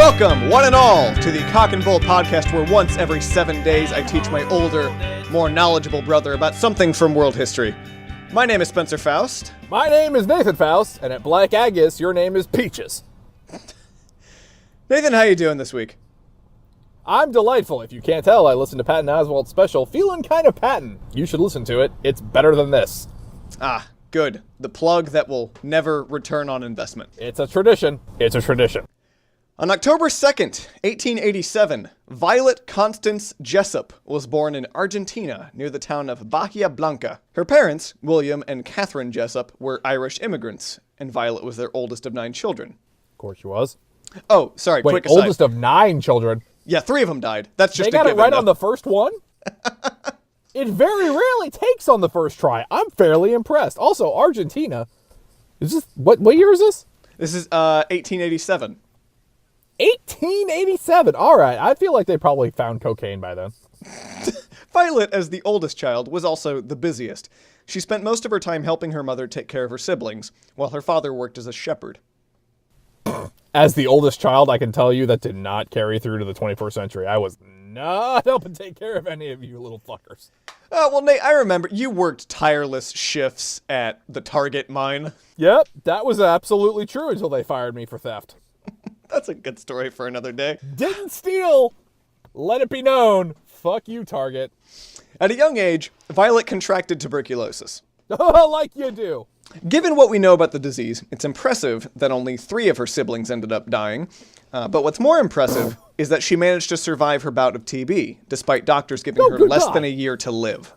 Welcome, one and all, to the Cock and Bull podcast, where once every 7 days I teach my older, more knowledgeable brother about something from world history. My name is Spencer Faust. My name is Nathan Faust, and at Black Agus, your name is Peaches. Nathan, how you doing this week? I'm delightful. If you can't tell, I listened to Patton Oswalt's special, Feeling Kinda Patton. You should listen to it. It's better than this. Ah, good. The plug that will never return on investment. It's a tradition. It's a tradition. On October 2nd, 1887, Violet Constance Jessop was born in Argentina near the town of Bahia Blanca. Her parents, William and Catherine Jessop, were Irish immigrants, and Violet was their oldest of 9 children. Of course she was. Oh, sorry, Wait, quick aside. oldest of 9 children? Yeah, 3 of them died. That's just They got a it given, right though. on the first one? It very rarely takes on the first try. I'm fairly impressed. Also, Argentina. Is this what year is this? This is 1887. 1887. All right. I feel like they probably found cocaine by then. Violet, as the oldest child, was also the busiest. She spent most of her time helping her mother take care of her siblings, while her father worked as a shepherd. As the oldest child, I can tell you that did not carry through to the 21st century. I was not helping take care of any of you little fuckers. Well, Nate, I remember you worked tireless shifts at the Target mine. Yep, that was absolutely true until they fired me for theft. That's a good story for another day. Didn't steal. Let it be known. Fuck you, Target. At a young age, Violet contracted tuberculosis. Like you do. Given what we know about the disease, it's impressive that only 3 of her siblings ended up dying. But what's more impressive is that she managed to survive her bout of TB, despite doctors giving her less than a year to live.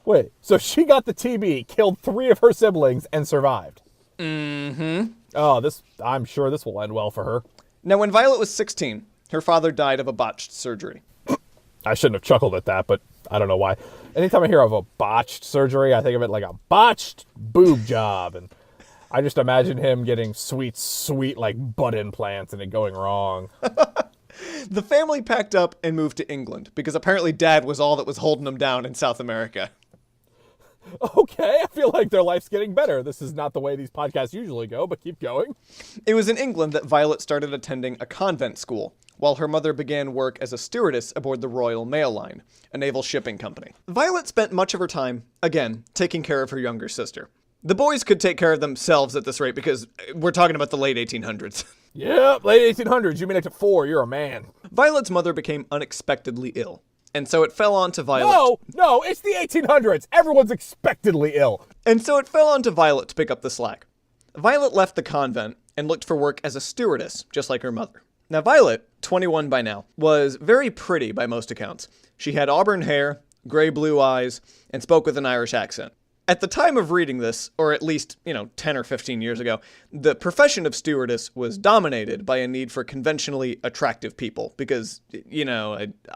Wait, so she got the TB, killed 3 of her siblings, and survived? Mm-hmm. Oh, I'm sure this will end well for her. Now, when Violet was 16, her father died of a botched surgery. I shouldn't have chuckled at that, but I don't know why. Anytime I hear of a botched surgery, I think of it like a botched boob job. And I just imagine him getting sweet, like butt implants and it going wrong. The family packed up and moved to England, because apparently Dad was all that was holding them down in South America. Okay, I feel like their life's getting better. This is not the way these podcasts usually go, but keep going. It was in England that Violet started attending a convent school, while her mother began work as a stewardess aboard the Royal Mail Line, a naval shipping company. Violet spent much of her time, again, taking care of her younger sister. The boys could take care of themselves at this rate, because we're talking about the late 1800s. Yep, late 1800s. You mean up to 4, you're a man. Violet's mother became unexpectedly ill, and so it fell on to Violet. No, it's the 1800s. Everyone's expectedly ill. And so it fell on to Violet to pick up the slack. Violet left the convent and looked for work as a stewardess, just like her mother. Now, Violet, 21 by now, was very pretty by most accounts. She had auburn hair, gray-blue eyes, and spoke with an Irish accent. At the time of reading this, or at least, 10 or 15 years ago, the profession of stewardess was dominated by a need for conventionally attractive people because,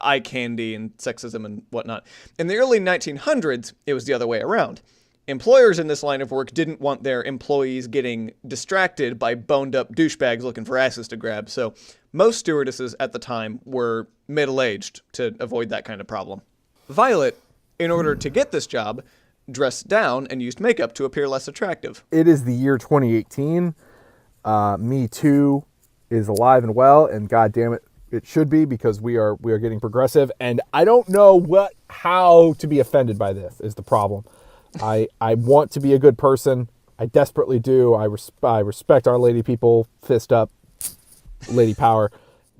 eye candy and sexism and whatnot. In the early 1900s, it was the other way around. Employers in this line of work didn't want their employees getting distracted by boned-up douchebags looking for asses to grab, so most stewardesses at the time were middle-aged to avoid that kind of problem. Violet, in order to get this job, dressed down and used makeup to appear less attractive. It is the year 2018. Me Too is alive and well, and God damn it, it should be, because we are getting progressive, and I don't know how to be offended by this is the problem. I want to be a good person. I desperately do. I respect our lady people, fist up, lady power,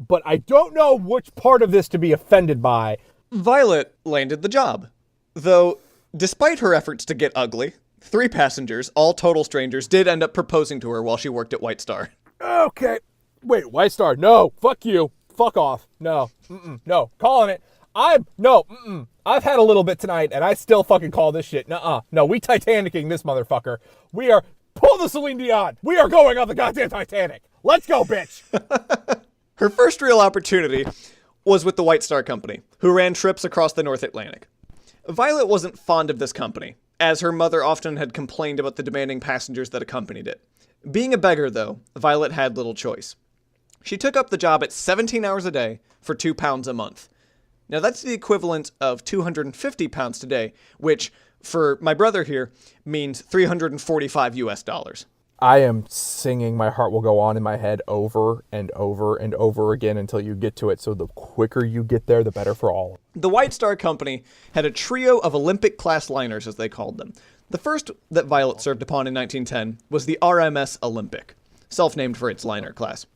but I don't know which part of this to be offended by. Violet landed the job, though. Despite her efforts to get ugly, 3 passengers, all total strangers, did end up proposing to her while she worked at White Star. Okay. Wait, White Star. No. Fuck you. Fuck off. No. No. Calling it. I've had a little bit tonight, and I still fucking call this shit. Nuh-uh. No, we Titanicing this motherfucker. We are... Pull the Celine Dion. We are going on the goddamn Titanic. Let's go, bitch. Her first real opportunity was with the White Star Company, who ran trips across the North Atlantic. Violet wasn't fond of this company, as her mother often had complained about the demanding passengers that accompanied it. Being a beggar, though, Violet had little choice. She took up the job at 17 hours a day for £2 a month. Now that's the equivalent of 250 pounds today, which, for my brother here, means $345 US. I am singing My Heart Will Go On in my head over and over and over again until you get to it. So the quicker you get there, the better for all. The White Star Company had a trio of Olympic-class liners, as they called them. The first that Violet served upon in 1910 was the RMS Olympic, self-named for its liner class.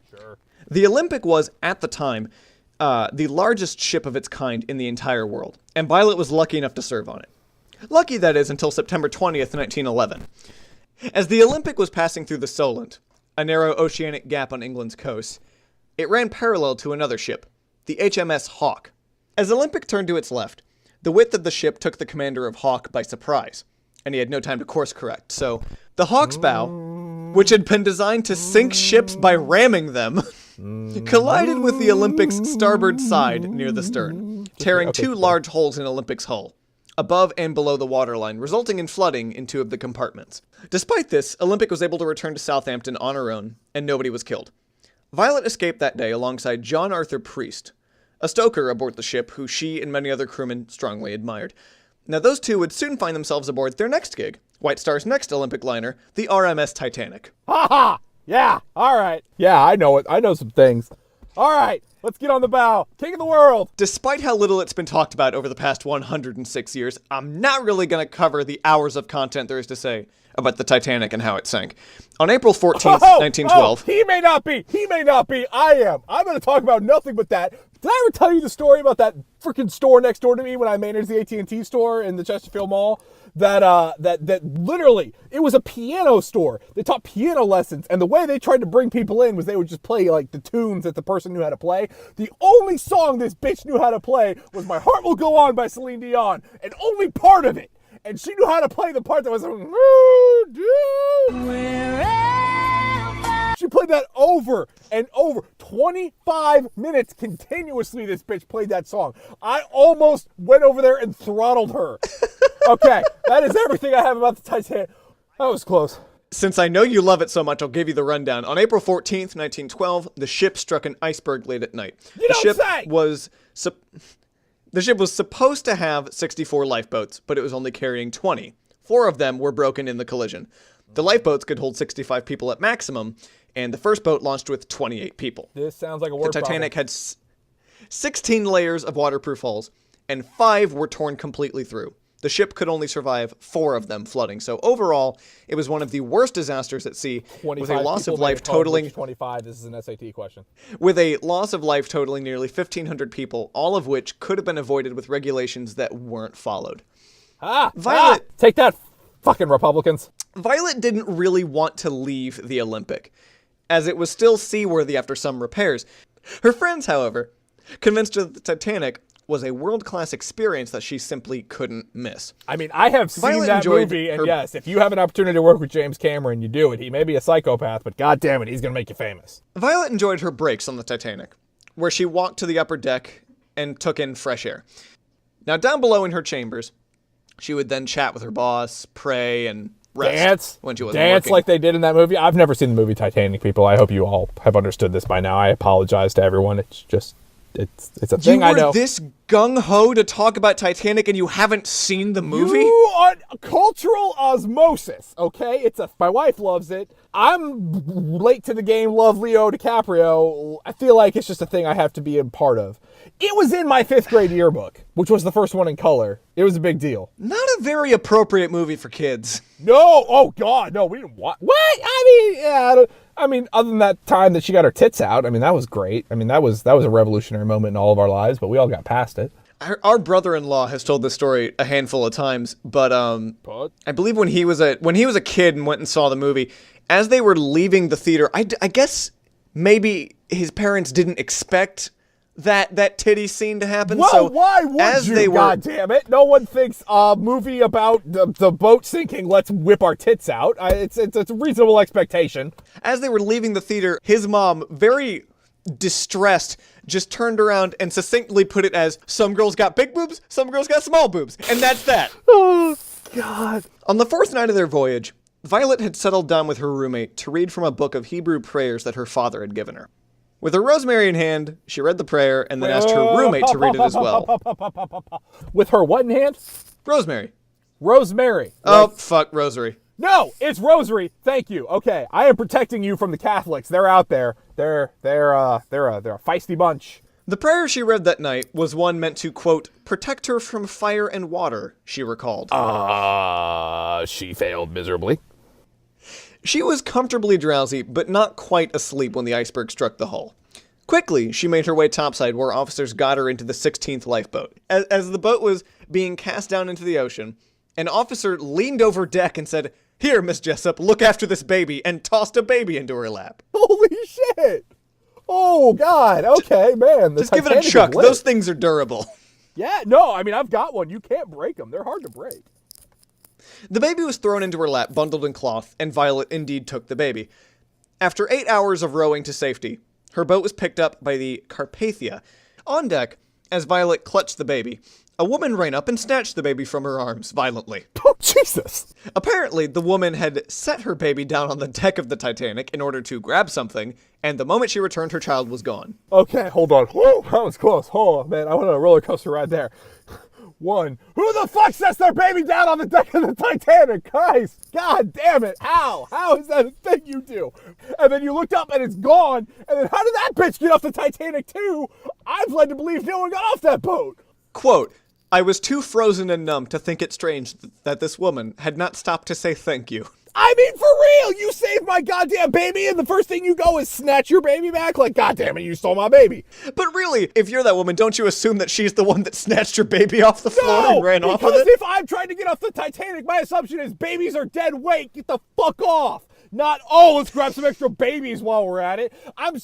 Sure. The Olympic was, at the time, the largest ship of its kind in the entire world, and Violet was lucky enough to serve on it. Lucky, that is, until September 20th, 1911. As the Olympic was passing through the Solent, a narrow oceanic gap on England's coast, it ran parallel to another ship, the HMS Hawke. As Olympic turned to its left, the width of the ship took the commander of Hawke by surprise, and he had no time to course correct, so the Hawke's bow, which had been designed to sink ships by ramming them, collided with the Olympic's starboard side near the stern, tearing two large holes in Olympic's hull, above and below the waterline, resulting in flooding in two of the compartments. Despite this, Olympic was able to return to Southampton on her own, and nobody was killed. Violet escaped that day alongside John Arthur Priest, a stoker aboard the ship who she and many other crewmen strongly admired. Now, those two would soon find themselves aboard their next gig, White Star's next Olympic liner, the RMS Titanic. Ha ha! Yeah, all right. Yeah, I know it. I know some things. All right, let's get on the bow. King of the world! Despite how little it's been talked about over the past 106 years, I'm not really going to cover the hours of content there is to say about the Titanic and how it sank. On April 14th, 1912... he may not be. I am. I'm going to talk about nothing but that. Did I ever tell you the story about that freaking store next door to me when I managed the AT&T store in the Chesterfield Mall? That literally, it was a piano store. They taught piano lessons, and the way they tried to bring people in was they would just play, like, the tunes that the person knew how to play. The only song this bitch knew how to play was My Heart Will Go On by Celine Dion, and only part of it. And she knew how to play the part that was... She played that over and over. 25 minutes continuously this bitch played that song. I almost went over there and throttled her. Okay, that is everything I have about the Titanic. That was close. Since I know you love it so much, I'll give you the rundown. On April 14th, 1912, the ship struck an iceberg late at night. The ship was supposed to have 64 lifeboats, but it was only carrying 20. 4 of them were broken in the collision. The lifeboats could hold 65 people at maximum, and the first boat launched with 28 people. This sounds like a word The Titanic had 16 layers of waterproof hulls, and 5 were torn completely through. The ship could only survive 4 of them flooding, so overall, it was one of the worst disasters at sea, with a loss of life totaling... 25, this is an SAT question. With a loss of life totaling nearly 1,500 people, all of which could have been avoided with regulations that weren't followed. Violet... Take that, fucking Republicans. Violet didn't really want to leave the Olympic, as it was still seaworthy after some repairs. Her friends, however, convinced her that the Titanic was a world-class experience that she simply couldn't miss. I mean, I have seen that movie, and yes, if you have an opportunity to work with James Cameron, you do it. He may be a psychopath, but God damn it, he's going to make you famous. Violet enjoyed her breaks on the Titanic, where she walked to the upper deck and took in fresh air. Now, down below in her chambers, she would then chat with her boss, pray, and rest when she wasn't working. Like they did in that movie. I've never seen the movie Titanic, people. I hope you all have understood this by now. I apologize to everyone. It's just... It's a thing I know. You were this gung-ho to talk about Titanic and you haven't seen the movie? You are cultural osmosis, okay? My wife loves it. I'm late to the game, love Leo DiCaprio. I feel like it's just a thing I have to be a part of. It was in my 5th grade yearbook, which was the first one in color. It was a big deal. Not a very appropriate movie for kids. No! Oh, God, no, we didn't watch... What? I mean, other than that time that she got her tits out, I mean, that was great. I mean, that was a revolutionary moment in all of our lives, but we all got past it. Our brother-in-law has told this story a handful of times, but I believe when he was a kid and went and saw the movie, as they were leaving the theater, I guess maybe his parents didn't expect that titty scene to happen. Well, so why would you? God damn it! No one thinks a movie about the boat sinking. Let's whip our tits out. It's a reasonable expectation. As they were leaving the theater, his mom, very distressed, just turned around and succinctly put it as, some girls got big boobs, some girls got small boobs, and that's that. Oh, God. On the 4th night of their voyage, Violet had settled down with her roommate to read from a book of Hebrew prayers that her father had given her. With her rosemary in hand, she read the prayer and then asked her roommate to read it as well. With her what in hand? Rosemary. Rosemary. Oh, fuck, rosary. No, it's Rosary. Thank you. Okay, I am protecting you from the Catholics. They're out there. They're a feisty bunch. The prayer she read that night was one meant to, quote, protect her from fire and water, she recalled. She failed miserably. She was comfortably drowsy, but not quite asleep when the iceberg struck the hull. Quickly, she made her way topside where officers got her into the 16th lifeboat. As the boat was being cast down into the ocean, an officer leaned over deck and said, "Here, Miss Jessop, look after this baby," and tossed a baby into her lap. Holy shit! Oh, God. Okay, man. Just give it a chuck. Those things are durable. Yeah, no, I mean, I've got one. You can't break them. They're hard to break. The baby was thrown into her lap, bundled in cloth, and Violet indeed took the baby. After 8 hours of rowing to safety, her boat was picked up by the Carpathia. On deck, as Violet clutched the baby, a woman ran up and snatched the baby from her arms violently. Oh, Jesus. Apparently, the woman had set her baby down on the deck of the Titanic in order to grab something, and the moment she returned, her child was gone. Okay, hold on. Whoa, that was close. Oh, man, I went on a roller coaster ride there. One, who the fuck sets their baby down on the deck of the Titanic? Christ, God damn it. How? How is that a thing you do? And then you looked up and it's gone. And then how did that bitch get off the Titanic too? I've led to believe no one got off that boat. Quote, I was too frozen and numb to think it strange that this woman had not stopped to say thank you. I mean, for real, you saved my goddamn baby, and the first thing you go is snatch your baby back? Like, goddamn it, you stole my baby. But really, if you're that woman, don't you assume that she's the one that snatched your baby off the floor and ran off with it? Because if I'm trying to get off the Titanic, my assumption is babies are dead weight. Get the fuck off. Not, oh, let's grab some extra babies while we're at it. I'm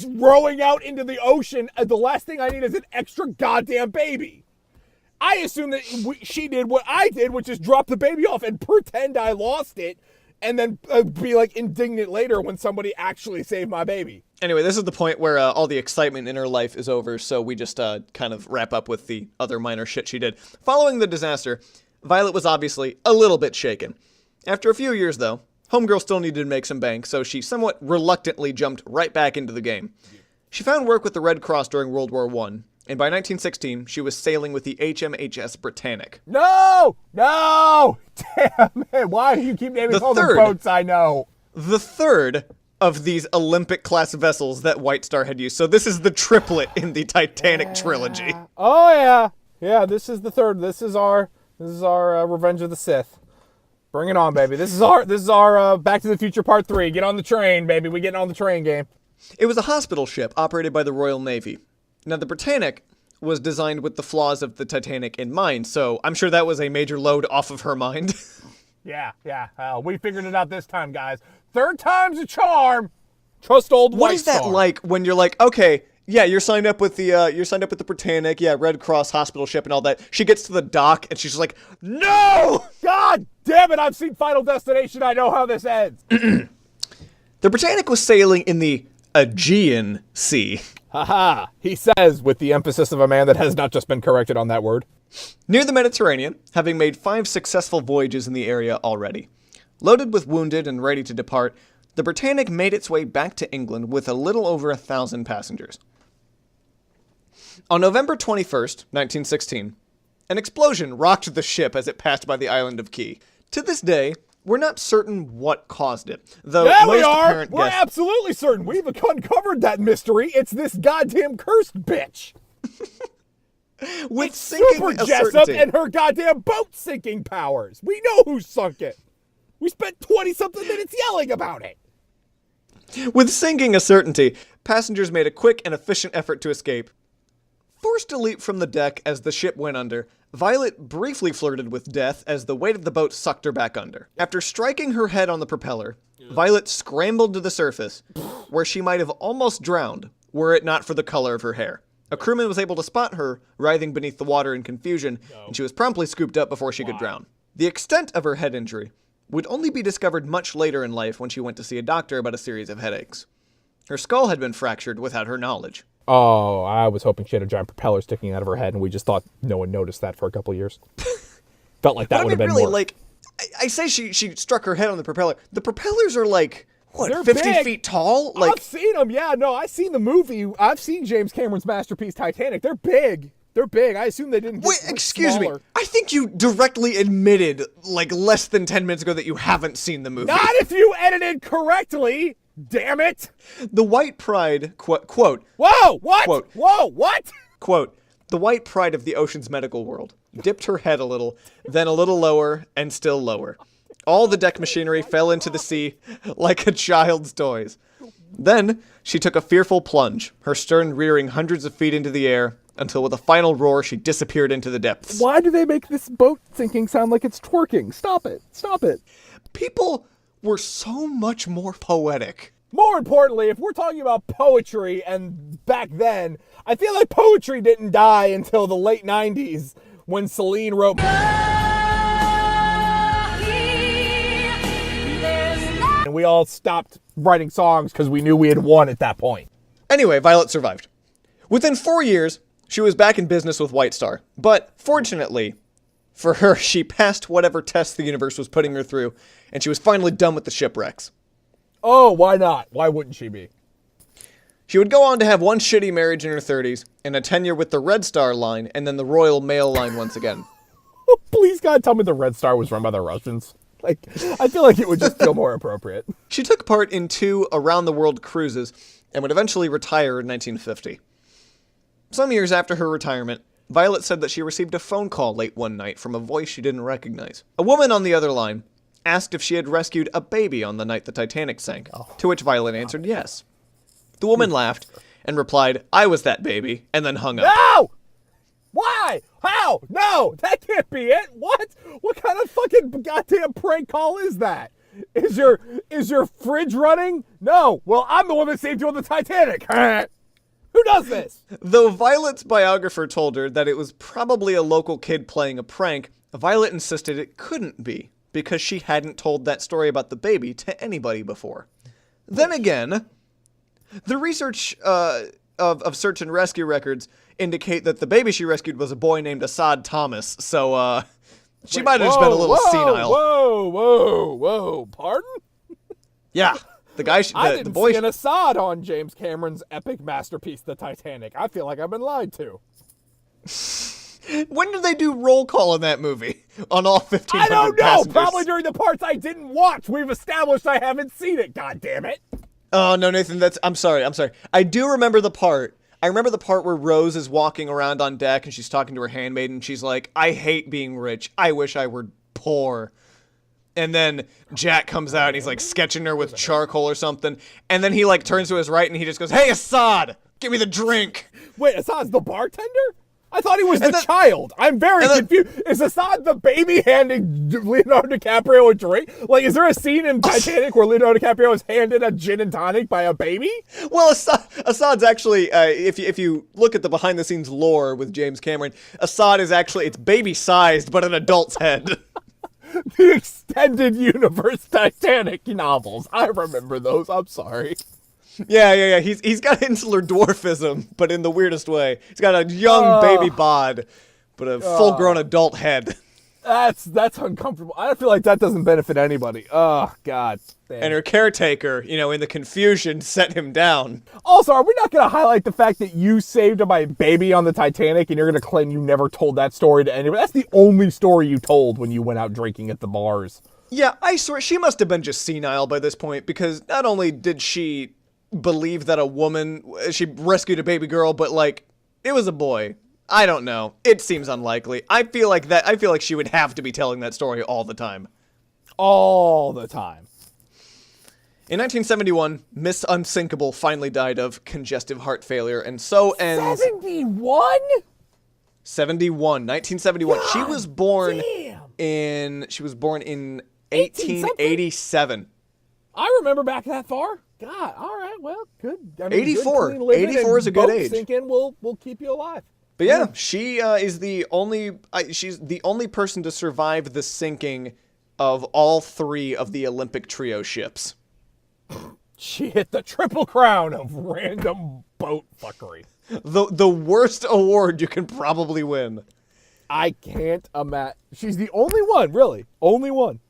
rowing out into the ocean, and the last thing I need is an extra goddamn baby. I assume that she did what I did, which is drop the baby off and pretend I lost it, and then be like indignant later when somebody actually saved my baby. Anyway, this is the point where all the excitement in her life is over, so we just kind of wrap up with the other minor shit she did. Following the disaster, Violet was obviously a little bit shaken. After a few years, though, Homegirl still needed to make some bank, so she somewhat reluctantly jumped right back into the game. She found work with the Red Cross during World War I, and by 1916, she was sailing with the HMHS Britannic. No! Damn, man, why do you keep naming all the boats I know? The third of these Olympic-class vessels that White Star had used. So this is the triplet in the Titanic trilogy. Oh, yeah. Yeah, this is the third. This is our Revenge of the Sith. Bring it on, baby. This is our Back to the Future Part 3. Get on the train, baby. We getting on the train game. It was a hospital ship operated by the Royal Navy. Now, the Britannic was designed with the flaws of the Titanic in mind, so I'm sure that was a major load off of her mind. Yeah. We figured it out this time, guys. Third time's a charm. Trust old White Star. What is that like when you're like, okay, yeah, you're signed up with the Britannic, yeah, Red Cross hospital ship and all that. She gets to the dock and she's just like, no! God damn it, I've seen Final Destination. I know how this ends. The Britannic was sailing in the Aegean Sea. Haha, he says with the emphasis of a man that has not just been corrected on that word. Near the Mediterranean, having made 5 successful voyages in the area already. Loaded with wounded and ready to depart, the Britannic made its way back to England with a little over 1,000 passengers. On November 21st, 1916, an explosion rocked the ship as it passed by the island of Key. To this day, we're not certain what caused it, though yeah, most we are. apparent We're absolutely certain. We've uncovered that mystery. It's this goddamn cursed bitch. With it's sinking Super a Jessop certainty. and her goddamn boat sinking powers. We know who sunk it. We spent 20-something minutes yelling about it. With sinking a certainty, passengers made a quick and efficient effort to escape. Forced to leap from the deck as the ship went under, Violet briefly flirted with death as the weight of the boat sucked her back under. After striking her head on the propeller, Violet scrambled to the surface, where she might have almost drowned, were it not for the color of her hair. A crewman was able to spot her, writhing beneath the water in confusion, and she was promptly scooped up before she could drown. The extent of her head injury would only be discovered much later in life when she went to see a doctor about a series of headaches. Her skull had been fractured without her knowledge. Oh, I was hoping she had a giant propeller sticking out of her head, and we just thought no one noticed that for a couple of years. Felt like that would have been really, more. Like, I say she struck her head on the propeller. The propellers are like, what, They're 50 big. feet tall? Like, I've seen them, yeah. No, I've seen the movie. I've seen James Cameron's masterpiece, Titanic. They're big. They're big. I assume they didn't get Wait, excuse me. smaller. I think you directly admitted, like, less than 10 minutes ago that you haven't seen the movie. Not if you edited correctly. Damn it. The white pride, quote, Whoa, what? Quote. Whoa, what? quote, the white pride of the ocean's medical world dipped her head a little, then a little lower, and still lower. All the deck machinery fell into the sea like a child's toys. Then she took a fearful plunge, her stern rearing hundreds of feet into the air, until with a final roar she disappeared into the depths. Why do they make this boat sinking sound like it's twerking? Stop it. Stop it. People were so much more poetic. More importantly, if we're talking about poetry and back then, I feel like poetry didn't die until the late 90s when Celine wrote... And we all stopped writing songs because we knew we had won at that point. Anyway, Violet survived. Within 4 years, she was back in business with White Star. But fortunately for her, she passed whatever tests the universe was putting her through, and she was finally done with the shipwrecks. Oh, why not? Why wouldn't she be? She would go on to have one shitty marriage in her 30s, and a tenure with the Red Star line, and then the Royal Mail line once again. Please, God, tell me the Red Star was run by the Russians. Like, I feel like it would just feel more appropriate. She took part in 2 around-the-world cruises, and would eventually retire in 1950. Some years after her retirement, Violet said that she received a phone call late one night from a voice she didn't recognize. A woman on the other line asked if she had rescued a baby on the night the Titanic sank, to which Violet answered yes. The woman laughed and replied, "I was that baby," and then hung up. No! Why? How? No, that can't be it. What? What kind of fucking goddamn prank call is that? Is your fridge running? No. Well, I'm the one that saved you on the Titanic. Who does this? Though Violet's biographer told her that it was probably a local kid playing a prank, Violet insisted it couldn't be, because she hadn't told that story about the baby to anybody before. Then again, the research of search and rescue records indicate that the baby she rescued was a boy named Assad Thomas, so she might have just been a little senile. Whoa, pardon? Yeah, the guy, I didn't the boy. see an Assad on James Cameron's epic masterpiece, The Titanic. I feel like I've been lied to. When did they do roll call in that movie? On all 1,500 I don't know. passengers? Probably during the parts I didn't watch. We've established I haven't seen it. God damn it. Oh, no, Nathan, I'm sorry. I do remember the part. I remember the part where Rose is walking around on deck and she's talking to her handmaid and she's like, "I hate being rich. I wish I were poor." And then Jack comes out and he's like sketching her with charcoal or something. And then he like turns to his right and he just goes, "Hey, Assad, give me the drink." Wait, Assad's the bartender? I thought he was the child. I'm very confused. Is Assad the baby handing Leonardo DiCaprio a drink? Like, is there a scene in Titanic where Leonardo DiCaprio is handed a gin and tonic by a baby? Well, Assad's actually, if you look at the behind-the-scenes lore with James Cameron, Assad is actually, it's baby-sized, but an adult's head. The extended universe Titanic novels. I remember those. I'm sorry. Yeah. He's got insular dwarfism, but in the weirdest way. He's got a young baby bod, but a full-grown adult head. That's uncomfortable. I feel like that doesn't benefit anybody. Oh, God. Damn. And her caretaker, in the confusion, set him down. Also, are we not going to highlight the fact that you saved my baby on the Titanic and you're going to claim you never told that story to anybody? That's the only story you told when you went out drinking at the bars. Yeah, I swear, she must have been just senile by this point, because not only did she believe that she rescued a baby girl, but, it was a boy. I don't know. It seems unlikely. I feel like she would have to be telling that story all the time. All the time. In 1971, Miss Unsinkable finally died of congestive heart failure, and so ends... 71? 1971. God She was born damn. in 1887. I remember back that far. God, all right, well, good. I mean, 84. Good, clean living 84 is a good boat age. Sinking will keep you alive. But yeah, she is she's the only person to survive the sinking of all 3 of the Olympic trio ships. She hit the triple crown of random boat fuckery. The worst award you can probably win. I can't imagine. She's the only one, really. Only one.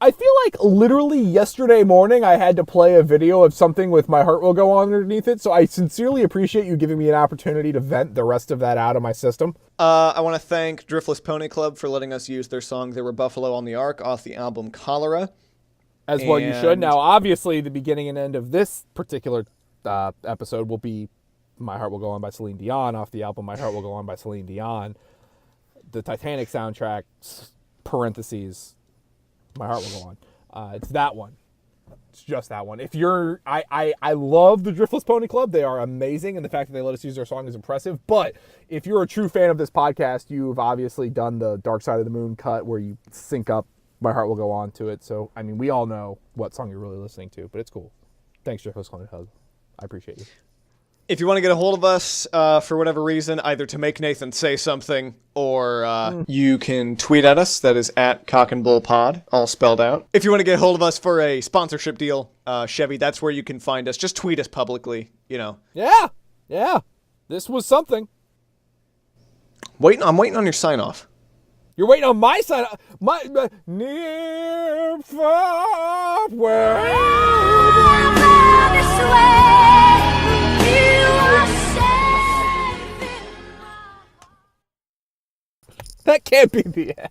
I feel like literally yesterday morning I had to play a video of something with My Heart Will Go On underneath it, so I sincerely appreciate you giving me an opportunity to vent the rest of that out of my system. I want to thank Driftless Pony Club for letting us use their song There Were Buffalo on the Ark off the album Cholera. As well you should. Now, obviously, the beginning and end of this particular episode will be My Heart Will Go On by Celine Dion off the album My Heart Will Go On by Celine Dion. The Titanic soundtrack, parentheses, My Heart Will Go On. It's that one. It's just that one. If you're, I love the Driftless Pony Club. They are amazing, and the fact that they let us use their song is impressive. But if you're a true fan of this podcast, you've obviously done the Dark Side of the Moon cut where you sync up My Heart Will Go On to it. So, I mean, we all know what song you're really listening to, but it's cool. Thanks, Driftless Pony Club. I appreciate you. If you want to get a hold of us for whatever reason, either to make Nathan say something or you can tweet at us. That is at CockandBullPod, all spelled out. If you want to get a hold of us for a sponsorship deal, Chevy, that's where you can find us. Just tweet us publicly, you know. Yeah. This was something. I'm waiting on your sign-off. You're waiting on my sign. My near, far, That can't be the end.